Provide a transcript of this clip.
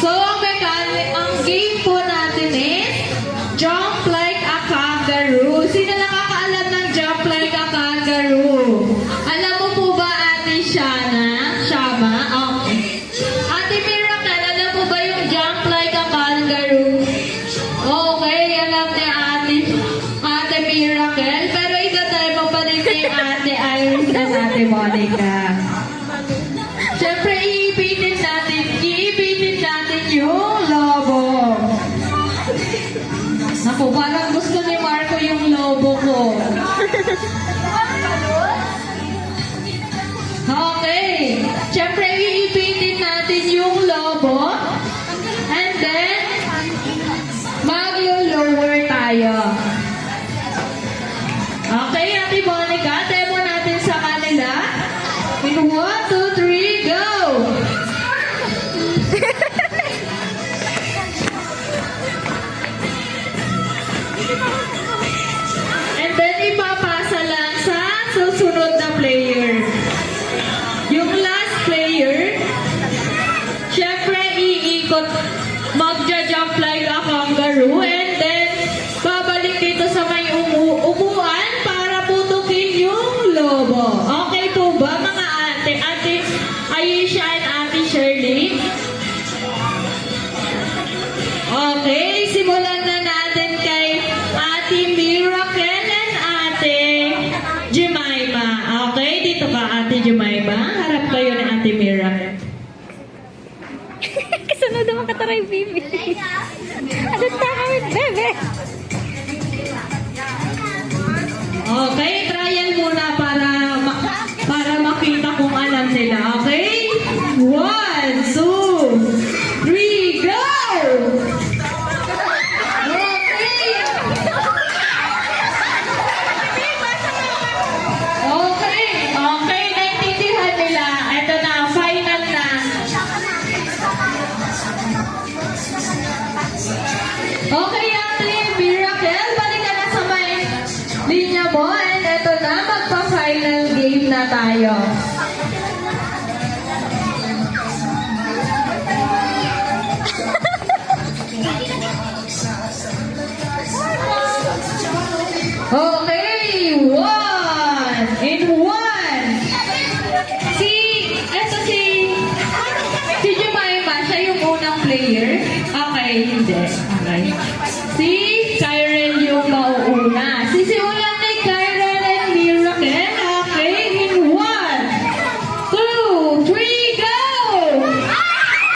So, ang game po natin is jump like a kangaroo. Sino nakakaalam ng jump like a kangaroo? Alam mo po ba, Ate Shama? Okay. Ate Miracle, alam mo ba yung jump like a kangaroo? Okay, alam ni Ate Miracle. Pero itatry mo pa rin kay Ate Iris at Ate Monica. Siyempre, iipitin natin yung lobo. Naku, parang gusto ni Marco yung lobo ko. Okay. Siyempre, iipitin natin yung lobo. And then, maglo-lower tayo. Okay, Ate Monica, demo natin sa kanila. In 1, 2, 3, go! And then, ipapasa lang sa susunod na player. Yung last player, syempre, iikot, magja-jump like a kangaroo, and then, babalik dito sa may umuan para putukin yung lobo. Okay po ba, mga ate? Ate Aisha and Ate Shirley? Okay, simulan na natin kay Ate Miracle and Ate Jemima. Okay, dito ka, Ate Jemima. Harap kayo ni Ate Miracle. Kasunod naman ka taray, baby. Ano tayo, bebe? Okay, trial muna para makita kung alam nila. Okay? 1, 2, 3, go! Okay, naintindihan nila. Ito na, final na. Okay, Ate Miracle, balik ka na sa may linya mo. And ito na, magpa-final game na tayo. Okay, 1 in 1. Si Jemima, siya yung unang player. Okay, hindi. Okay. Si